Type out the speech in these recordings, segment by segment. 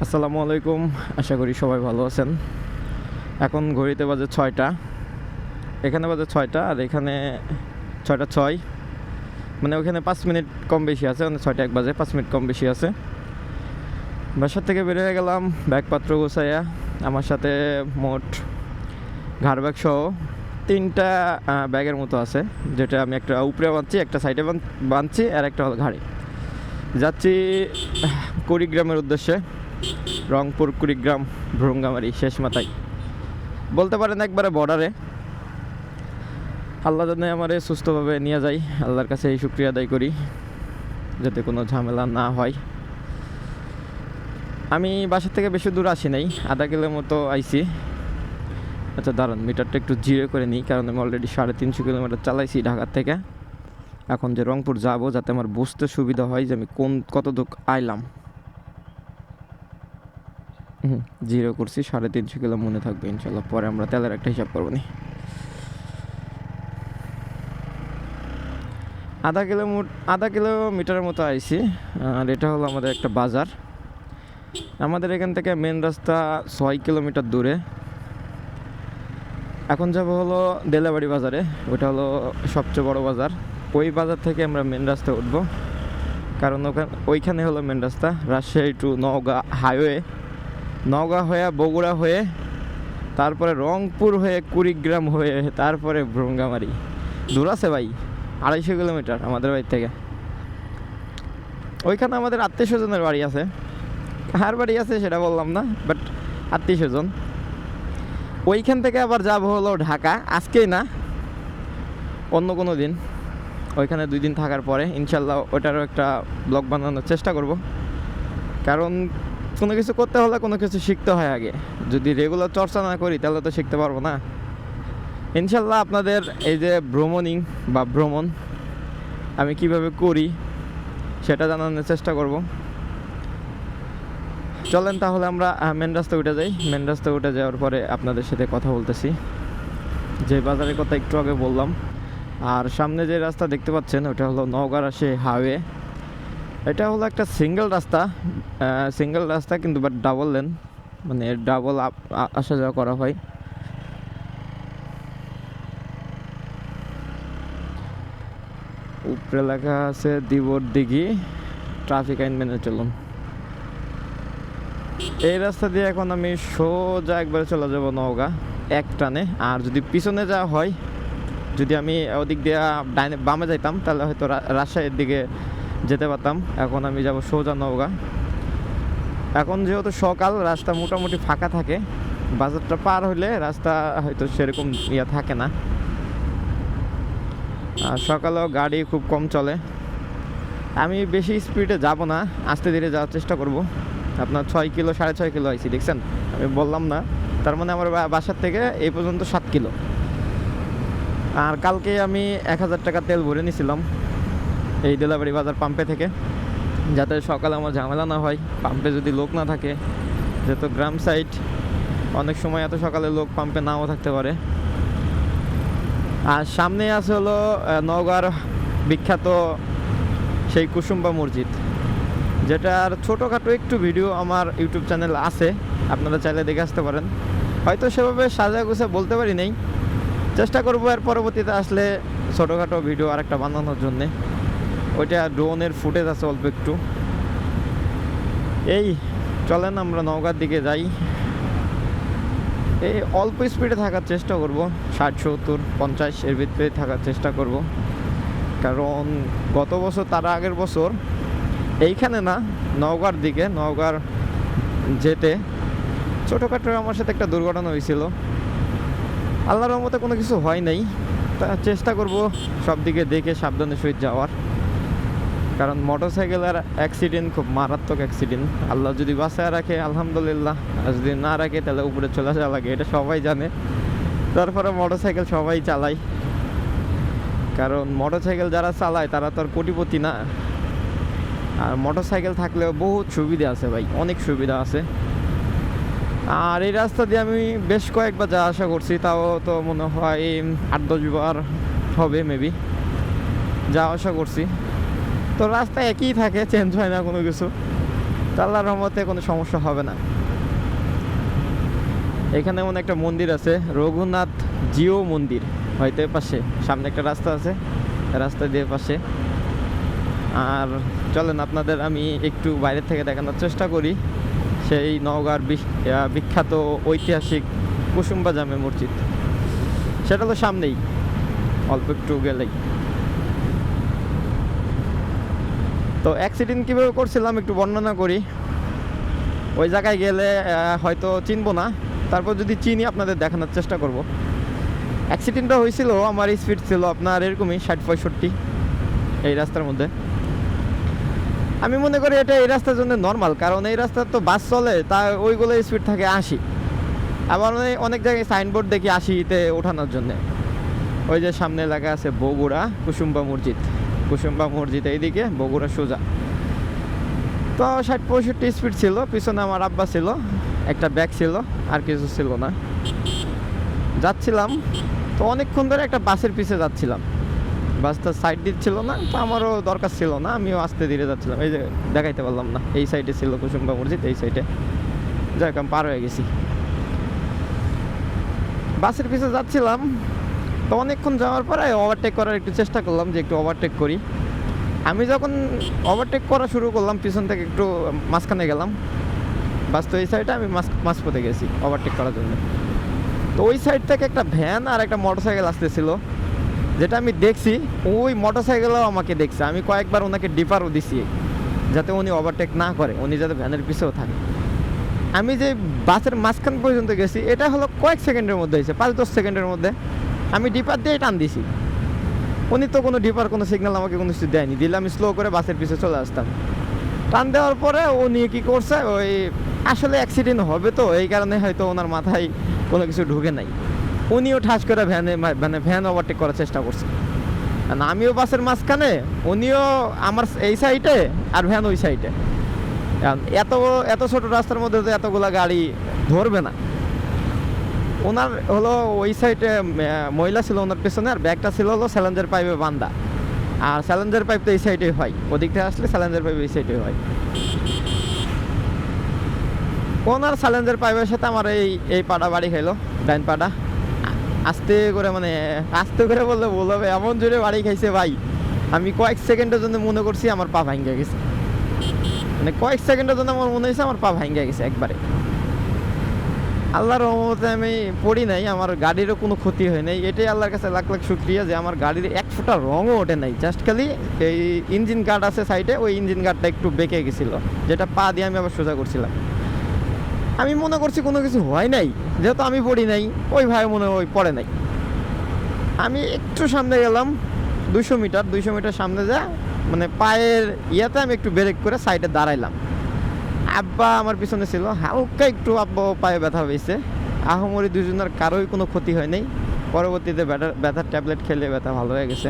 আসসালামু আলাইকুম। আশা করি সবাই ভালো আছেন। এখন ঘড়িতে বাজে 6টা, এখানে বাজে 6টা আর এখানে 6টা 6, মানে ওখানে 5 মিনিট কম বেশি আছে, মানে 6টা 1 বাজে 5 মিনিট কম বেশি আছে। বাসার থেকে বের হয়ে গেলাম ব্যাগপত্র গোছাইয়া। আমার সাথে মোট ঘাড় ব্যাগ সহ 3টা ব্যাগের মতো আছে, যেটা আমি একটা উপরে বাঁধছি, একটা সাইডে বাঁধছি আর একটা হলো ঘাড়ে। যাচ্ছি কুড়িগ্রামের উদ্দেশ্যে, রংপুর কুড়িগ্রাম ভ্রঙ্গামারি শেষ মাথায় বলতে পারেন, একবারে বর্ডারে। আল্লাহ জানে আমারে সুস্থভাবে নিয়ে যাই, আল্লাহর কাছে এই শুকরিয়া আদায় করি যাতে কোনো ঝামেলা না হয়। আমি বাসা থেকে বেশি দূর আসি নাই, আধা কিলোর মতো আইছি। আচ্ছা দাঁড়ান, মিটারটা একটু জিরো করে নিই, কারণ আমি অলরেডি 350 কিলোমিটার চালাইছি ঢাকার থেকে। এখন যে রংপুর যাব, যাতে আমার বুঝতে সুবিধা হয় যে আমি কত দূর আইলাম। জিরো করছি, 350 কিলো মনে থাকবে ইনশাল্লাহ, পরে আমরা তেলের একটা হিসাব করবো নি। আধা কিলোমিটারের মতো আইছি। আর এটা হলো আমাদের একটা বাজার। আমাদের এখান থেকে মেন রাস্তা 6 কিলোমিটার দূরে। এখন যাব হলো দেলাবাড়ি বাজারে, ওটা হলো সবচেয়ে বড় বাজার। ওই বাজার থেকে আমরা মেন রাস্তা উঠবো, কারণ ওইখানে হলো মেন রাস্তা, রাজশাহী টু নওগাঁ হাইওয়ে। নওগাঁ হয়ে বগুড়া হয়ে, তারপরে রংপুর হয়ে কুড়িগ্রাম হয়ে, তারপরে ভ্রঙ্গামারি। দূর আছে ভাই, 250 কিলোমিটার আমাদের বাড়ি থেকে। ওইখানে আমাদের আত্মীয় স্বজনের বাড়ি আছে, কার বাড়ি আছে সেটা বললাম না, বাট আত্মীয় স্বজন। ওইখান থেকে আবার যাব হলো ঢাকা, আজকেই না, অন্য কোনো দিন। ওইখানে 2 দিন থাকার পরে ইনশাল্লাহ ওইটারও একটা ব্লগ বানানোর চেষ্টা করব। কারণ কোনো কিছু করতে হলে কোনো কিছু শিখতে হয় আগে। যদি রেগুলার চর্চা না করি তাহলে তো শিখতে পারবো না। ইনশাল্লাহ আপনাদের এই যে ভ্রমণ আমি কিভাবে করি সেটা জানানোর চেষ্টা করব। চলেন তাহলে আমরা মেন রাস্তা উঠে যাই। মেন রাস্তা উঠে যাওয়ার পরে আপনাদের সাথে কথা বলতেছি। যে বাজারের কথা একটু আগে বললাম, আর সামনে যে রাস্তা দেখতে পাচ্ছেন ওটা হলো নওগাঁ রাজশাহী হাইওয়ে। এটা হলো একটা সিঙ্গেল রাস্তা কিন্তু বাট ডাবল লেন, মানে ডাবল আসা যাওয়া করা হয়। উপরে লেখা আছে দিবর দিঘি, ট্রাফিক আইন মেনে চলুন। এই রাস্তা দিয়ে এখন আমি সোজা একবারে চলে যাব নওগাঁ এক টানে। আর যদি পিছনে যাওয়া হয়, যদি আমি ওদিক দিয়ে বামে যাইতাম তাহলে হয়তো রাজশাহীর দিকে যেতে পারতাম। এখন আমি যাব সোজা নওগাঁ। এখন যেহেতু সকাল, রাস্তা মোটামুটি ফাঁকা থাকে। বাজারটা পার হলে রাস্তা হয়তো সেরকম থাকে না। আর সকালেও গাড়ি খুব কম চলে। আমি বেশি স্পিডে যাব না, আস্তে ধীরে যাওয়ার চেষ্টা করব। আপনার 6 কিলো 6.5 কিলো আইছি, দেখছেন? আমি বললাম না, তার মানে আমার বাসার থেকে এই পর্যন্ত 7 কিলো। আর কালকে আমি 1000 টাকা তেল ভরে নিয়েছিলাম এই দেলাবাড়ি বাজার পাম্পে থেকে, যাতে সকালে আমার ঝামেলা না হয়। পাম্পে যদি লোক না থাকে, যেহেতু গ্রাম সাইড, অনেক সময় এত সকালে লোক পাম্পে নাও থাকতে পারে। আর সামনে আছে হলো নওগাঁর বিখ্যাত সেই কুসুম্বা মসজিদ, যেটার ছোটোখাটো একটু ভিডিও আমার ইউটিউব চ্যানেল আছে, আপনারা চাইলে দেখে আসতে পারেন। হয়তো সেভাবে সাজা গুছে বলতে পারি নাই, চেষ্টা করবো এর পরবর্তীতে আসলে ছোটোখাটো ভিডিও আরেকটা বানানোর জন্যে। ওইটা ড্রোনের ফুটেজ আছে অল্প একটু। এই চলেন আমরা নওগাঁর দিকে যাই। এই অল্প স্পিডে থাকার চেষ্টা করব, 60 70 50 এর ভিতরে থাকার চেষ্টা করব। কারণ গত বছর তার আগের বছর এইখানে না, নওগাঁর দিকে, নওগাঁর যেতে ছোটোখাটো আমার সাথে একটা দুর্ঘটনা হয়েছিল। আল্লাহর রহমতে কোনো কিছু হয় নাই। তা চেষ্টা করব সব দিকে দেখে সাবধানে সহিত যাওয়ার। কারণ মোটরসাইকেলের অ্যাক্সিডেন্ট খুব মারাত্মক অ্যাক্সিডেন্ট। আল্লাহ যদি বাঁচায় রাখে আলহামদুলিল্লাহ, আর যদি না রাখে তাহলে উপরে চলে যাওয়া লাগে, এটা সবাই জানে। তারপরে মোটরসাইকেল সবাই চালায়, কারণ মোটরসাইকেল যারা চালায় তারা তো আর কোটিপতি না। আর মোটরসাইকেল থাকলেও বহুত সুবিধা আছে ভাই, অনেক সুবিধা আছে। আর এই রাস্তা দিয়ে আমি বেশ কয়েকবার যাওয়া আসা করছি, তাও তো মনে হয় 8-10 বার হবে মেবি যাওয়া আসা করছি। তো রাস্তা একই থাকে, চেঞ্জ হয় না কোনো কিছু। আল্লাহর রহমতে কোনো সমস্যা হবে না। এখানে এমন একটা মন্দির আছে, রঘুনাথ জিও মন্দির, হয়তো পাশে সামনে একটা রাস্তা আছে, রাস্তা দিয়ে পাশে। আর চলেন আপনাদের আমি একটু বাইরে থেকে দেখানোর চেষ্টা করি সেই নওগাঁর বিখ্যাত ঐতিহাসিক কুসুম্বা জামে মসজিদ। সেটা তো সামনেই, অল্প একটু গেলেই। তো অ্যাক্সিডেন্ট কীভাবে করছিলাম একটু বর্ণনা করি। ওই জায়গায় গেলে হয়তো চিনবো না, তারপর যদি চিনি আপনাদের দেখানোর চেষ্টা করব। অ্যাক্সিডেন্টটা হয়েছিল, আমার স্পিড ছিল আপনার এরকমই 60-65 এই রাস্তার মধ্যে। আমি মনে করি এটা এই রাস্তার জন্য নর্মাল, কারণ এই রাস্তার তো বাস চলে, তা ওইগুলো স্পিড থাকে 80। আবার অনেক জায়গায় সাইনবোর্ড দেখি 80-তে ওঠানোর জন্যে। ওই যে সামনে লেখা আছে বগুড়া কুসুম্বা মসজিদ, কুসুম্বা মসজিদ এইদিকে, বগুড়া সোজা। তো 60-65 স্পিড ছিল, পিছনে আমার আব্বা ছিল, একটা ব্যাগ ছিল, আর কিছু ছিল না। যাচ্ছিলাম তো অনেকক্ষণ ধরে একটা বাসের পিছে যাচ্ছিলাম, বাসটা সাইড দিচ্ছিল না, তো আমারও দরকার ছিল না, আমিও আস্তে ধীরে যাচ্ছিলাম। এই যে দেখাইতে পারলাম না, এই সাইডে ছিল কুসুম্বা মসজিদ, এই সাইডে যাক আমি পার হয়ে গেছি। বাসের পিছে যাচ্ছিলাম, তো অনেকক্ষণ যাওয়ার পরে ওভারটেক করার একটু চেষ্টা করলাম যে একটু ওভারটেক করি। আমি যখন ওভারটেক করা শুরু করলাম, পিছন থেকে একটু মাঝখানে গেলাম, বাস তো এই সাইডে, আমি মাঝপথে গেছি ওভারটেক করার জন্য। তো ওই সাইড থেকে একটা ভ্যান আর একটা মোটরসাইকেল আসতেছিল, যেটা আমি দেখছি ওই মোটরসাইকেলও আমাকে দেখছে। আমি কয়েকবার ওনাকে ডিপারও দিছি যাতে উনি ওভারটেক না করে, উনি যাতে ভ্যানের পিছেও থাকে। আমি যে বাসের মাঝখান পর্যন্ত গেছি, এটা হলো কয়েক সেকেন্ডের মধ্যে হয়েছে, 5-10 সেকেন্ডের মধ্যে আমি ডিপার দিয়ে টান দিছি। উনি তো কোনো ডিপার কোনো সিগন্যাল আমাকে কোনো কিছু দেয়নি, দিলে আমি স্লো করে বাসের পিছে চলে আসতাম। টান দেওয়ার পরে উনি কী করছে, ওই আসলে অ্যাক্সিডেন্ট হবে তো এই কারণে হয়তো ওনার মাথায় কোনো কিছু ঢুকে নাই, উনিও ঠাস করে ভ্যান ওভারটেক করার চেষ্টা করছে। আর আমিও বাসের মাঝখানে, উনিও আমার এই সাইডে আর ভ্যান ওই সাইডে। এত ছোট রাস্তার মধ্যে তো এতগুলা গাড়ি ধরবে না। ওনার হলো ওই সাইডে মহিলা ছিল ওনার পেছনে, আর ব্যাগটা ছিল হলো স্যালেঞ্জার পাইপে বান্ধা। আর স্যালেঞ্জার পাইপ তো এই সাইডে হয়, ওদিক থেকে আসলে স্যালেঞ্জার পাইপ এই সাইডে হয়। ওনার স্যালেঞ্জার পাইপের সাথে আমার এই পাড়া বাড়ি খাইলো, ডাইন পাড়া। আস্তে করে, মানে আস্তে করে বললে ভুল হবে, এমন জোরে বাড়ি খাইছে ভাই, আমি কয়েক সেকেন্ডের জন্য মনে করছি আমার পা ভাঙ্গে গেছে। মানে কয়েক সেকেন্ডের জন্য আমার মনে হয়েছে আমার পা ভাঙ্গে গেছে একবারে। আল্লাহর রহমতে আমি পড়ি নাই, আমার গাড়িরও কোনো ক্ষতি হয় নাই। এটাই আল্লাহর কাছে লাখ লাখ শুকরিয়া যে আমার গাড়ির এক ফোঁটা রঙও ওঠে নাই। জাস্ট খালি এই ইঞ্জিন গার্ড আছে সাইডে, ওই ইঞ্জিন গার্ডটা একটু বেঁকে গেছিলো, যেটা পা দিয়ে আমি আবার সোজা করছিলাম। আমি মনে করছি কোনো কিছু হয় নাই, যেহেতু আমি পড়ি নাই, ওই ভাই মনে হয় পড়ে নাই। আমি একটু সামনে গেলাম, 200 মিটার সামনে যা, মানে পায়ের ইয়াতে আমি একটু ব্রেক করে সাইডে দাঁড়াইলাম। আব্বা আমার পিছনে ছিল, হালকা একটু আব্বা পায়ে ব্যথা হয়েছে। আহমরি দুজনের কারোই কোনো ক্ষতি হয় নাই। পরবর্তীতে ব্যথার ট্যাবলেট খেলে ব্যথা ভালো হয়ে গেছে।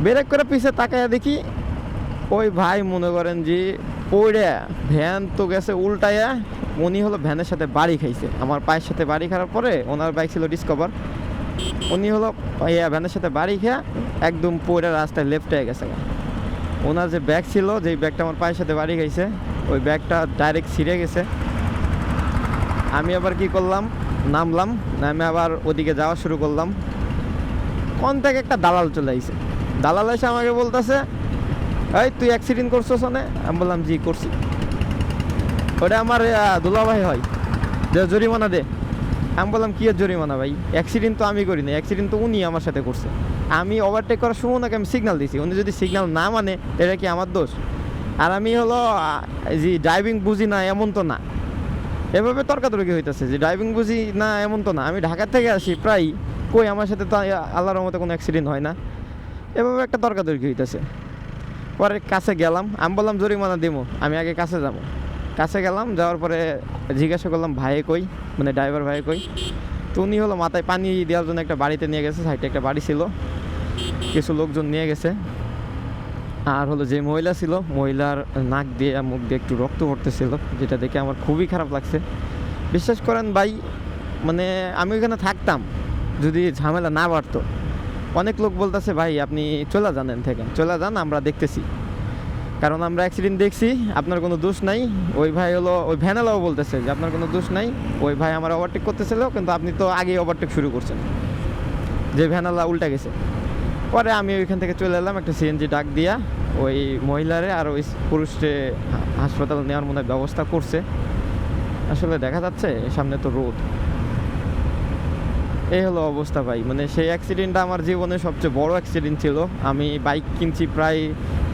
ব্রেক করে পিছে তাকায় দেখি ওই ভাই মনে করেন যে পড়ে, ভ্যান তো গেছে উল্টায়া, উনি হলো ভ্যানের সাথে বাড়ি খাইছে। আমার পায়ের সাথে বাড়ি খাওয়ার পরে, ওনার বাইক ছিল ডিসকভার, উনি হলো ভ্যানের সাথে বাড়ি খেয়ে একদম পড়ে রাস্তায় লেফট হয়ে গেছে। ওনার যে ব্যাগ ছিল, যেই ব্যাগটা আমার পায়ের সাথে বাড়ি খাইছে, ওই ব্যাগটা ডাইরেক্ট ছিঁড়ে গেছে। আমি আবার কি করলাম, নামলাম, নামে আবার ওদিকে যাওয়া শুরু করলাম। কোন থেকে একটা দালাল চলে আইছে, দালাল এসে আমাকে বলতেছে, এই তুই অ্যাক্সিডেন্ট করছো শোনে? আমি বললাম জি করছি। ওটা আমার দুলাভাই হয়, যে জরিমানা দে। আমি বললাম কি এর জরিমানা ভাই, অ্যাক্সিডেন্ট তো আমি করি না, অ্যাক্সিডেন্ট তো উনি আমার সাথে করছে। আমি ওভারটেক করার সময় ওনাকে আমি সিগন্যাল দিয়েছি, উনি যদি সিগন্যাল না মানে এটা কি আমার দোষ? আর আমি হলো যে ড্রাইভিং বুঝি না এমন তো না, এভাবে তর্কাতর্কি হইতেছে যে ড্রাইভিং বুঝি না এমন তো না। আমি ঢাকা থেকে আসি প্রায়, কই আমার সাথে তো আল্লাহর রহমতে কোনো অ্যাক্সিডেন্ট হয় না। এভাবে একটা তর্কাতর্কি হইতেছে। পরে কাছে গেলাম, আমি বললাম জরিমানা দেবো, আমি আগে কাছে যাবো। কাছে গেলাম, যাওয়ার পরে জিজ্ঞাসা করলাম ভাইয়ে কই, মানে ড্রাইভার ভাইয়ে কই। তো উনি হলো মাথায় পানি দেওয়ার জন্য একটা বাড়িতে নিয়ে গেছে, সাইডে একটা বাড়ি ছিল, কিছু লোকজন নিয়ে গেছে। আর হলো যে মহিলা ছিল, মহিলার নাক দিয়ে মুখ দিয়ে একটু রক্ত পড়তেছিল, যেটা দেখে আমার খুবই খারাপ লাগছে। বিশ্বাস করেন ভাই, মানে আমি ওইখানে থাকতাম যদি ঝামেলা না বাড়তো। অনেক লোক বলতেছে ভাই আপনি চলে যান, থেকে চলে যান, আমরা দেখতেছি। কারণ আমরা অ্যাক্সিডেন্ট দেখছি, আপনার কোনো দোষ নাই। ওই ভাই হলো, ওই ভ্যানালাও বলতেছে যে আপনার কোনো দোষ নাই, ওই ভাই আমার ওভারটেক করতেছিল, কিন্তু আপনি তো আগেই ওভারটেক শুরু করছেন, যে ভ্যানালা উল্টা গেছে। পরে আমি ওইখান থেকে চলে এলাম, একটা সিএনজি ডাক দিয়া ওই মহিলারে আর ওই পুরুষকে হাসপাতালে নেওয়ার মনে হয় ব্যবস্থা করছে। আসলে দেখা যাচ্ছে সামনে তো রোড। এই হলো অবস্থা ভাই, মানে সেই অ্যাক্সিডেন্টটা আমার জীবনে সবচেয়ে বড় অ্যাক্সিডেন্ট ছিল। আমি বাইক কিনছি প্রায়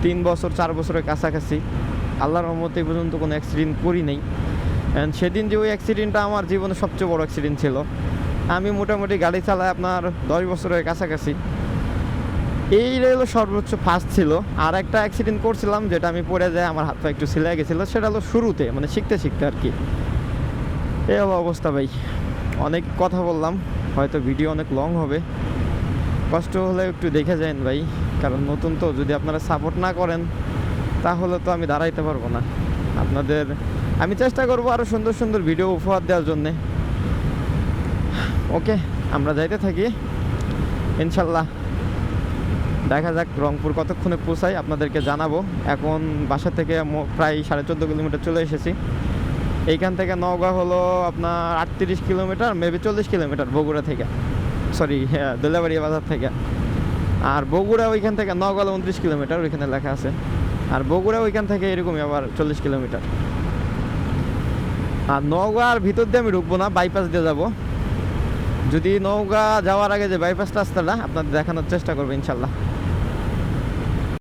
3 বছর 4 বছরের কাছাকাছি, আল্লাহর রহমতে এই পর্যন্ত কোনো অ্যাক্সিডেন্ট করি নাই। অ্যান্ড সেদিন যে ওই অ্যাক্সিডেন্টটা আমার জীবনে সবচেয়ে বড় অ্যাক্সিডেন্ট ছিল। আমি মোটামুটি গাড়ি চালাই আপনার 10 বছরের কাছাকাছি, এই হলো সর্বোচ্চ ফার্স্ট ছিল। আর একটা অ্যাক্সিডেন্ট করছিলাম, যেটা আমি পড়ে যায় আমার হাত পা একটু ছিলে গেছিলো, সেটা হলো শুরুতে, মানে শিখতে শিখতে আর কি। এই হলো অবস্থা ভাই। অনেক কথা বললাম, হয়তো ভিডিও অনেক লং হবে, কষ্ট হলে একটু দেখে যান ভাই, কারণ নতুন তো, যদি আপনারা সাপোর্ট না করেন তাহলে তো আমি দাঁড়াইতে পারবো না। আপনাদের আমি চেষ্টা করবো আরও সুন্দর সুন্দর ভিডিও উপহার দেওয়ার জন্যে। ওকে, আমরা যাইতে থাকি ইনশাল্লাহ। দেখা যাক রংপুর কতক্ষণে পৌঁছাই, আপনাদেরকে জানাবো। এখন বাসা থেকে প্রায় 14.5 কিলোমিটার চলে এসেছি। এইখান থেকে নওগাঁ হলো আপনার 38 কিলোমিটার, মেবি 40 কিলোমিটার বগুড়া থেকে, সরি দোলাবাড়িয়া বাজার থেকে। আর বগুড়া ওইখান থেকে নওগাঁ 29 কিলোমিটার, ওইখানে লেখা আছে। আর বগুড়া ওইখান থেকে এরকমই আবার 40 কিলোমিটার। আর নওগাঁর ভিতর দিয়ে আমি ঢুকবো না, বাইপাস দিয়ে যাব। যদি নওগাঁ যাওয়ার আগে যে বাইপাস রাস্তাটা আপনাদের দেখানোর চেষ্টা করবো ইনশাল্লাহ।